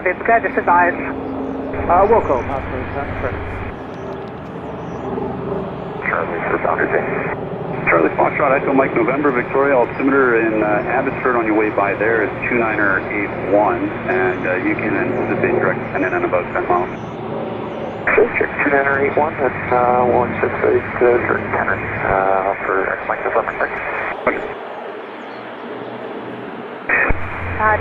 Vipka, this is Eyes. Wilco, Charlie for Boundary Bay. Charlie Foxtrot, Echo Mike November, Victoria altimeter in Abbotsford on your way by there is 2981, and you can anticipate direct descending in about 10 miles. Check 2981, that's 168 for Cannon, for Echo Mike November, thank you.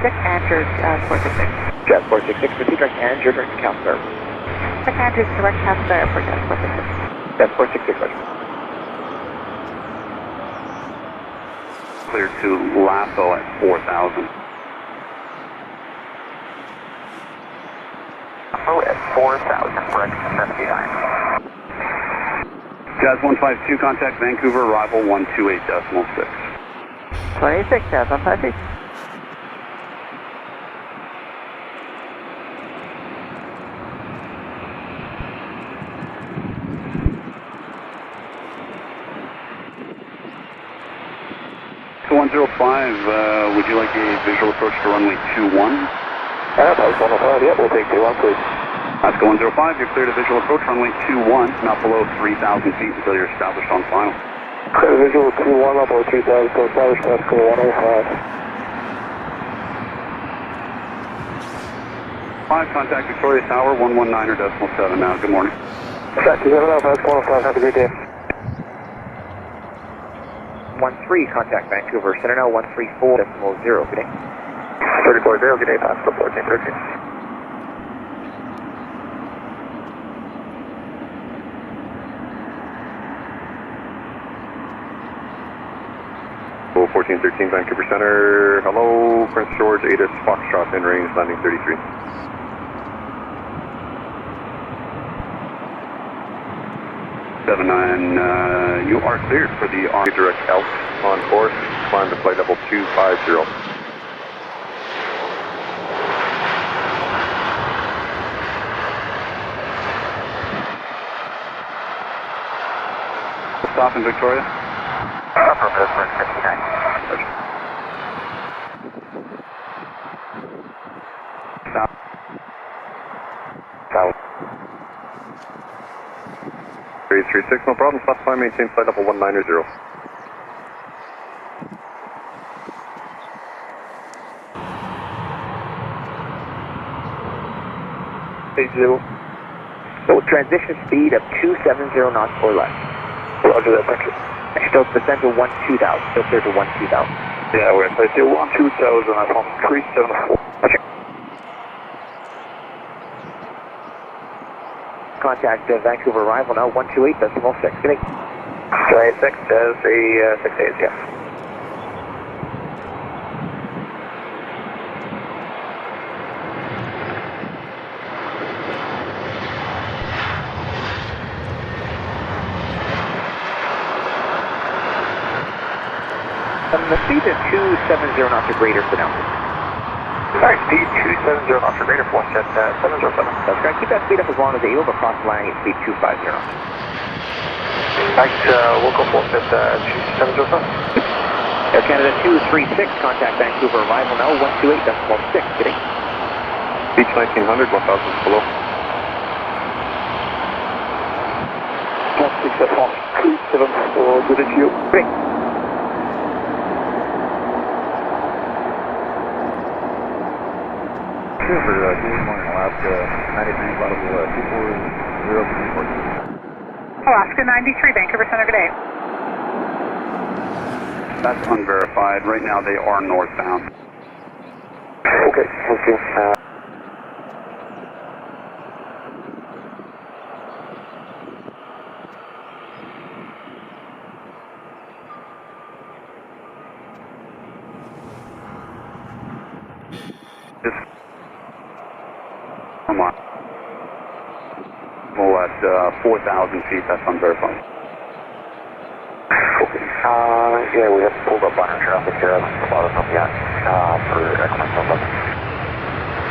Dick Andrews, 466. Jet 466, proceed direct Andrew, direct to Calstar. Dick Andrews, direct Casper Airport, Jet 466. Jet 466, roger. Clear to Lasso at 4,000. Lasso at 4,000, correct, 79. Jazz 152, contact Vancouver, arrival 128.6. 26, Jazz 152. So 105, would you like a visual approach to runway 21? That was 105, yeah, we'll take 21, please. Oscar 105, you're clear to visual approach runway 21, not below 3,000 feet until you're established on final. Clear to visual 21, not below 3,000, so established, Oscar 105. 5, contact Victoria Tower, 119.7 now, good morning. Taxi 7 Alpha, Oscar 105, have a great day. 13, contact Vancouver, center now 134.0, good day. 34.0, good day, Pascal 1413. Oh, 1413 Vancouver Center, hello, Prince George, ATIS, Foxtrot, in range, landing 33. You are cleared for the Army Direct ALP on course, climb to flight level 250. Stop in Victoria. Upper Pittsburgh 59. Stop. South. 336, no problem, classify, maintain flight level 190. So transition speed of 270 knots or less. Roger that, thank you. Still descend to 12000, still clear to 12000. Yeah, we're going to say 12000, I'm on 374. Contact Vancouver arrival now 128.6, good day. 26, as a 6 days, yeah. The speed is 270 knots or greater for now. Alright, speed 270 knots or greater for Westjet 707. That's correct, keep that speed up as long as you're able to cross landing at speed 250 knots. Thanks, we'll go for Westjet 2707. Air Canada 236, contact Vancouver arrival now 128.6, good day. Beach 1900, 1000 below. 167, good day to you. Great. Good morning, Alaska 93, level 240, Alaska 93, Vancouver Center, good day. That's unverified. Right now they are northbound. Okay, thank you. Come on. Well, at 4,000 feet, that's unverified. Okay, yeah, we have pulled up on our traffic here. I haven't spotted them yet, for Echo Mike November.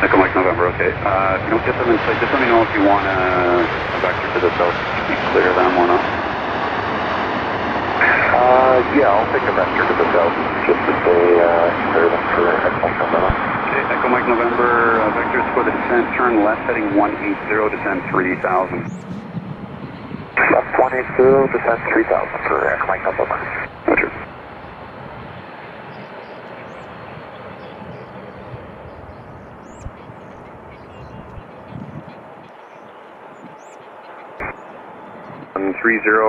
Echo Mike November, okay. If you don't get them in sight, just let me know if you want to vector to the south. You clear them or not. Yeah, I'll take a vector to the south, just to say, clear them for Echo Mike November. Echo Mike November, vectors for the descent, turn left heading 180, descend 3000. Left 180, descend 3000 for Echo Mike November. Roger.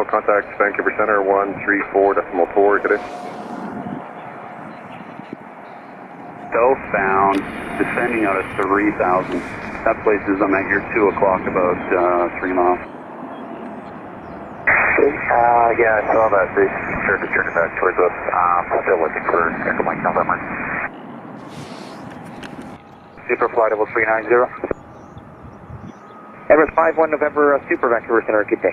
Contact Vancouver Center 134.4 today. Southbound, descending out of 3000. That places them at your 2 o'clock, about 3 miles. Yeah, I saw that. They started turning back towards us. Still looking for Echo Mike November. Super flight level 390. Airbus 51 November, Super Vancouver Center, good day.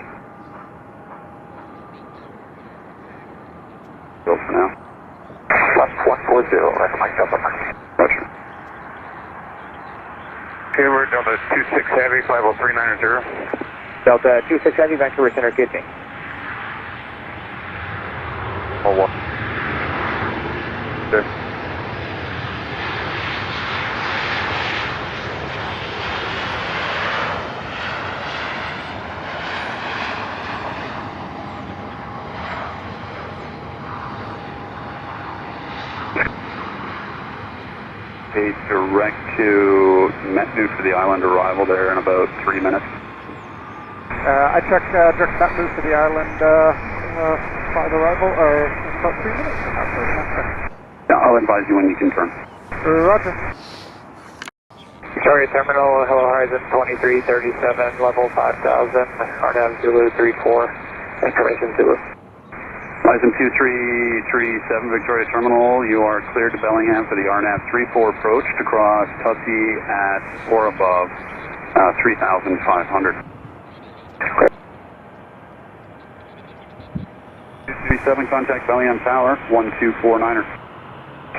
Go for now. Left 140, Echo Mike November. Roger. Okay, we're down to 26 Heavy, 50390. Delta 26 Heavy, Vancouver Center, good day. Oh, one. There. A direct to Metnu for the island arrival there in about 3 minutes. I checked direct that move to the island by the arrival, about 3 minutes. Yeah, I'll advise you when you can turn. Roger. Victoria Terminal, hello Horizon 2337, level 5000, RNAV Zulu 34, information Zulu. Horizon 2337 Victoria Terminal, you are cleared to Bellingham for the RNAV 34 approach to cross Tussey at or above 3,500. 237, contact Bellingham Tower, 1249er.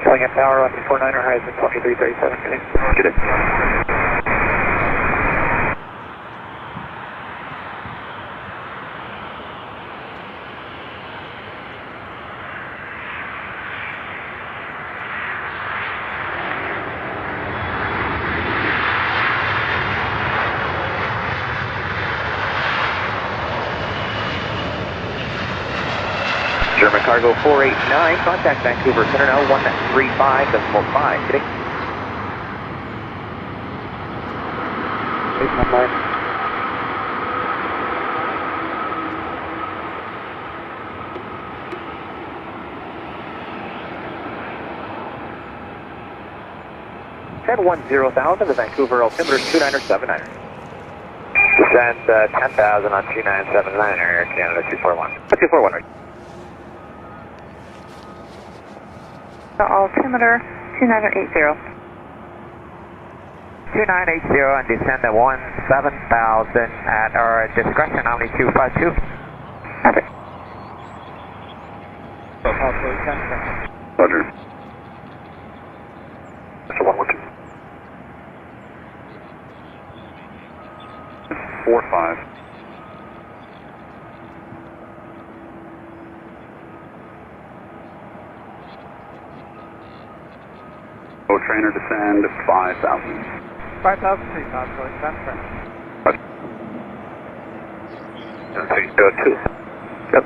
Bellingham Tower, 1249er, Horizon 2337, good day. Good day. German Cargo 489, contact Vancouver Center now 135.5 today. 819. Send 10,000 to Vancouver altimeter 2979. Descend 10,000 on 2979, Air Canada 241. 241, right. Altimeter 2980. 2980 and descend at 17,000 at our discretion, only 252. Okay. Roger. That's the 112. 45. Trainer descend 5,000. 5,000 feet, possibly. That's correct. Go 2. Yep.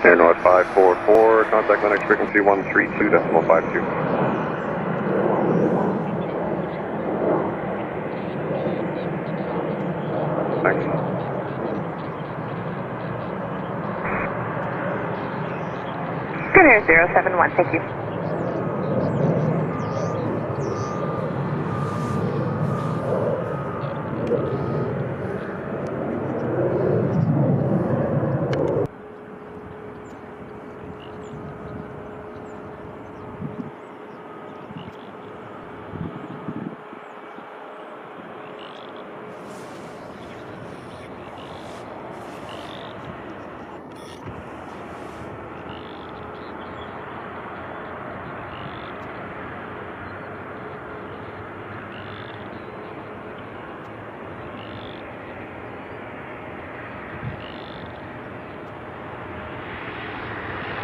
Air North 544, contact Linux frequency 132.52. Thanks. Good Air 071, thank you.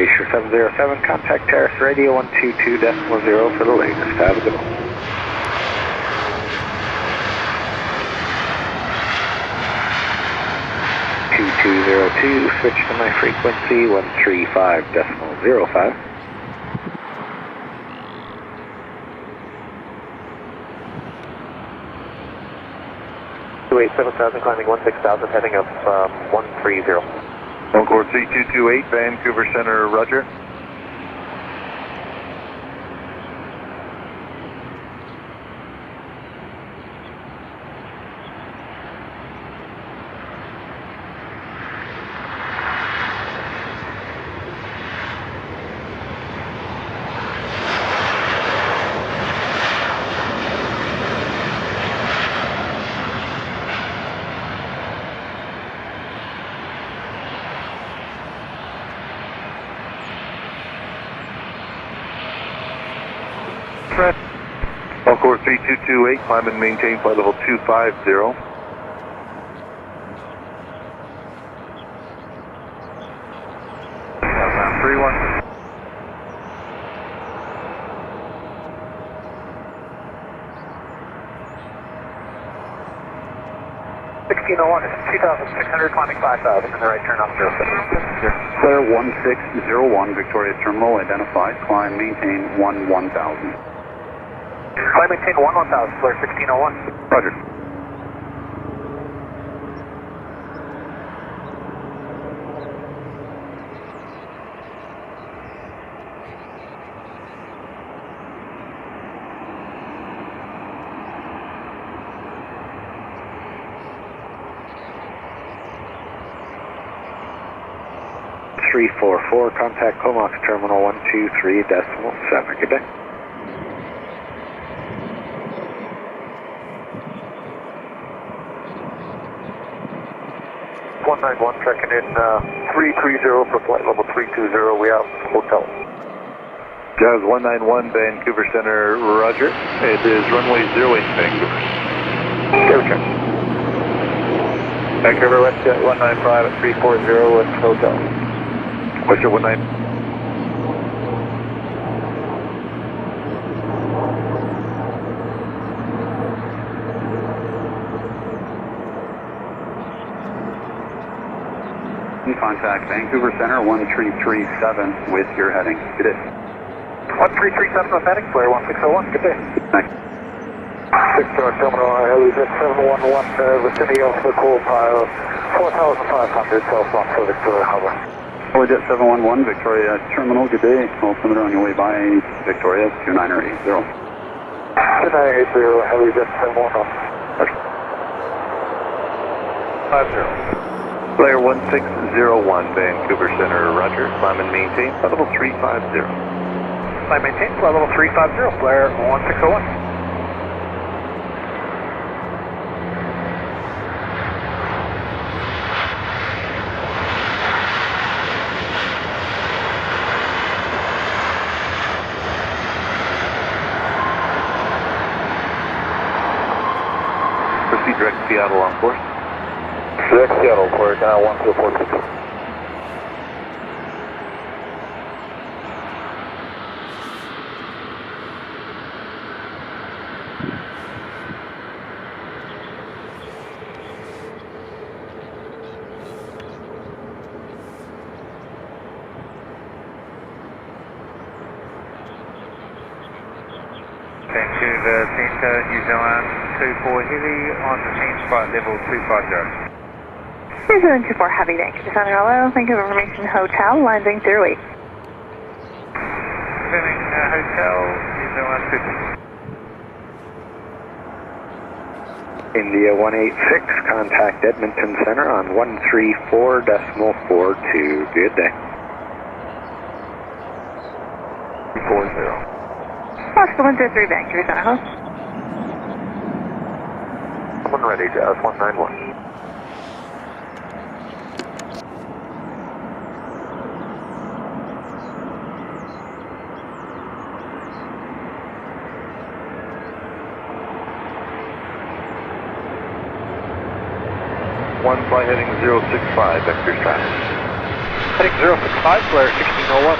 Asia 707, contact Terrace Radio 122.0 for the latest. Have a good one. Switch to my frequency 135.05. 287,000, climbing 16,000, heading up 130. Concord C-228, Vancouver Center, roger. Concord 3228, climb and maintain flight level 250. Southbound 31. 1601 is 2,600, climbing 5,000, and the right turn off 07. Flair 1601, Victoria Terminal identified. Climb, maintain 1000. Climb, maintain 1000, Flair 1601. Roger. Contact Comox Terminal 123.7. Good day. Checking in 330 for flight level 320. We have hotel. Jazz 191, Vancouver Center, roger. It is runway 08, Vancouver. Go check. Vancouver Westjet 195 at 340 with hotel. Westjet 19. Contact Vancouver Center 1337 with your heading. Good day. 1337 with heading, Flair 1601. Good day. Thanks. Victoria Terminal, Airways at 711, vicinity of the cool pile, 4,500, southbound for Victoria Harbor. Westjet 711, Victoria Terminal, good day. Altimeter on your way by Victoria 2980. 2980, Airways at 711. 50. Flair 1601, Vancouver Center, roger. Climb and maintain flight level 350. Climb maintain flight level 350, Flair 1601. Proceed direct to Seattle on course. Direct Seattle, Flair now 1246. Vancouver Centre, New Zealand, 24 Heavy on the change flight level 250. New Zealand 24 Heavy, Vancouver Center, hello. Vancouver Information Hotel, landing 08. Confirming hotel, New Zealand 50. India 186, contact Edmonton Center on 134.42. Good day. 40. Oscar 103, Vancouver Center, hello. Someone ready, Jazz 191. One flight heading 065, vector traffic. Heading 065, Flair 1601.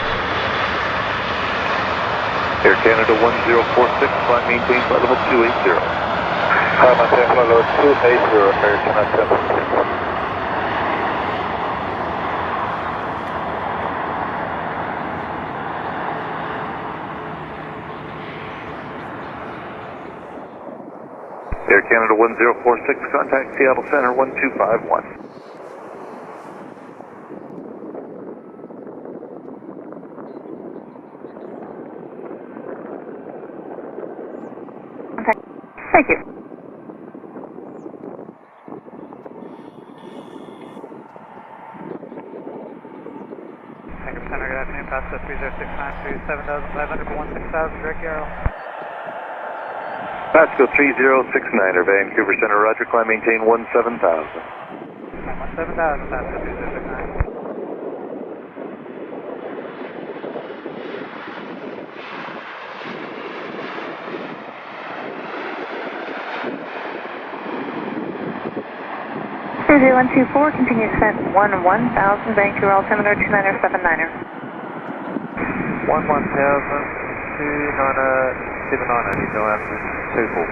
Air Canada 1046, climb maintain flight level 280. Climb maintain flight level 280, American at 7. Air Canada 1046, contact Seattle Center 1251. Okay. Thank you. Vancouver Center, good afternoon. Pass 3069 to 7500 for 16,000, direct Aero. Pasco 3069er, Vancouver Center, roger, climb maintain 17,000. 17,000, Pasco 3069. Cruise 124, continue descent 1000, Vancouver altimeter 2979er. 11,000, 2979, need to answer 24.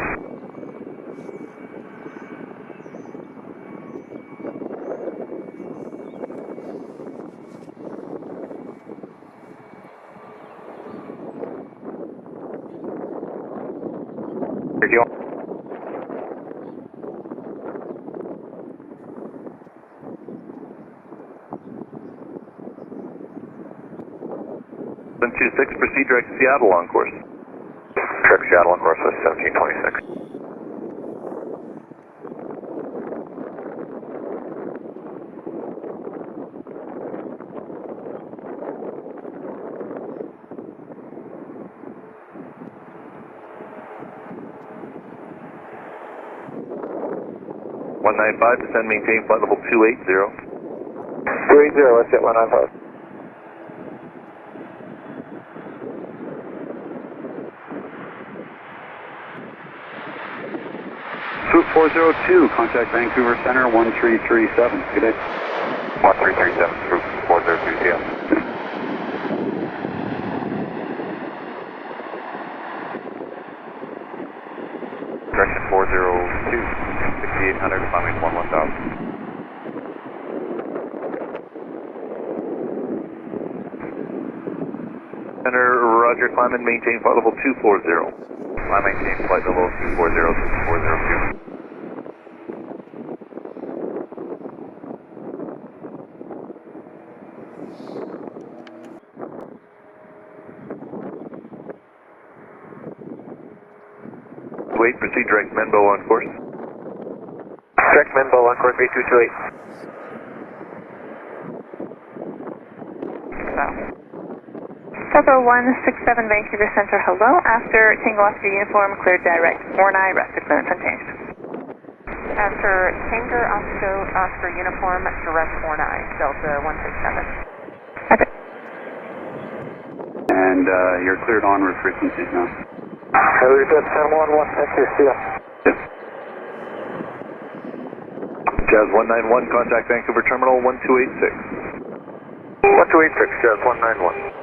Proceed direct Seattle on course. Direct Seattle on course with 1726. Descend, maintain flight level 280. 280, let's hit 195. Swoop 402, contact Vancouver Center 1337. Good day. 1337, Swoop 402, yeah. Direction 402, 6800, climbing 11,000. Center, roger, climb and maintain flight level 240. Climb maintain flight level 240, 402. Wait, proceed direct Menbo on course. Direct Menbo on course V228. Papa 167 Vancouver Center, hello. After Tango Oscar uniform, cleared direct. 49, rested clearance unchanged. After Tango Oscar uniform, direct 49, Delta 167. Okay. And you're cleared en route frequencies now. Hello, Jet 711, thank you, see ya. Jazz 191, contact Vancouver Terminal 1286. 1286, Jazz 191.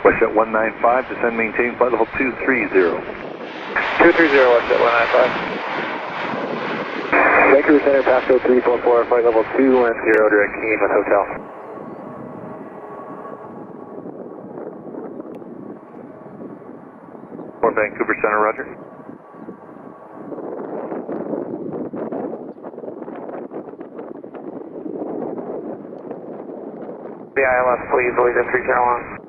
Westjet 195, descend, maintain flight level 230. 230, Westjet 195. Vancouver Center, Pasco 344, flight level 210, direct Key with hotel. For Vancouver Center, roger. The ILS, please, Allegiant 3 Channel 1.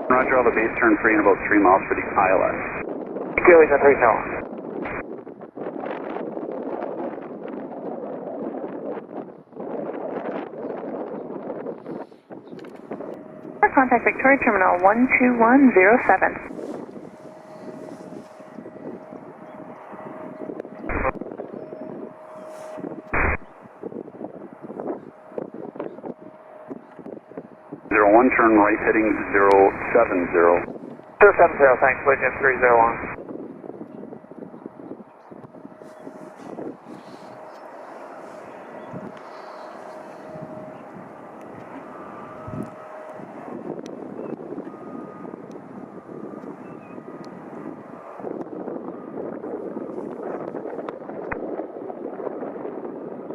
Roger, all the base turn free in about 3 miles for the ILS. Allegiant 3 Channel 1. Contact Victoria Terminal 12107. One turn right heading 070. 070, thanks, Legend 301.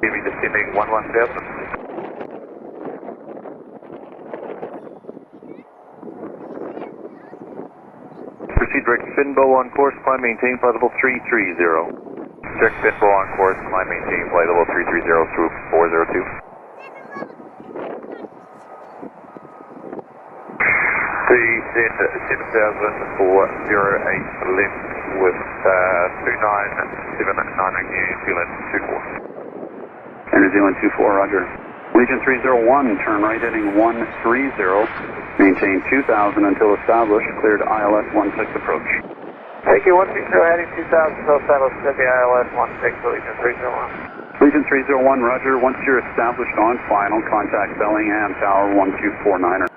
Maybe descending 117. Proceed direct Finbo on course, climb maintain flight level 330. Direct Finbo on course, climb maintain flight level 330 through 402. Descend 7008 left with 297 New Zealand 24. New Zealand 24, roger. Legion 301, turn right heading 130. Maintain 2000 until established. Cleared ILS 16 approach. Thank you, 160 heading 2000 until established. Cleared the ILS 16, Legion 301. Legion 301, roger. Once you're established on final, contact Bellingham Tower 1249er.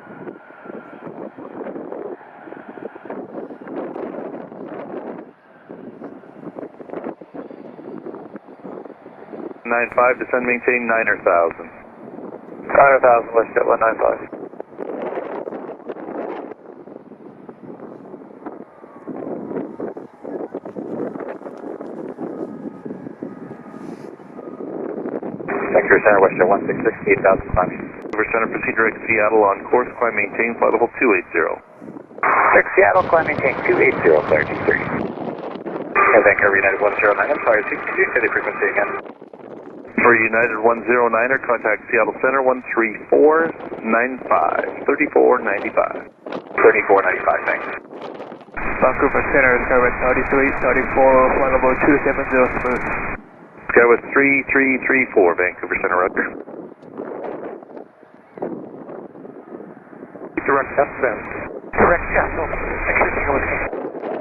95, descend maintain 9,000. 9,000, Westjet 195. Vancouver Center, Westjet 166, 8,000 climbing. Vancouver Center, proceed direct Seattle on course, climb maintain flight level 280. Direct Seattle, climb maintain 280, clear T30. Vancouver United 109, I'm sorry, could you say the frequency again? For United 109er, contact Seattle Center 13495, 3495. 3495, thanks. Vancouver Center, Skywest 3334, flight level 270 smooth. Skywest 3334, Vancouver Center, roger. Direct S then. Direct, yeah, no, actually,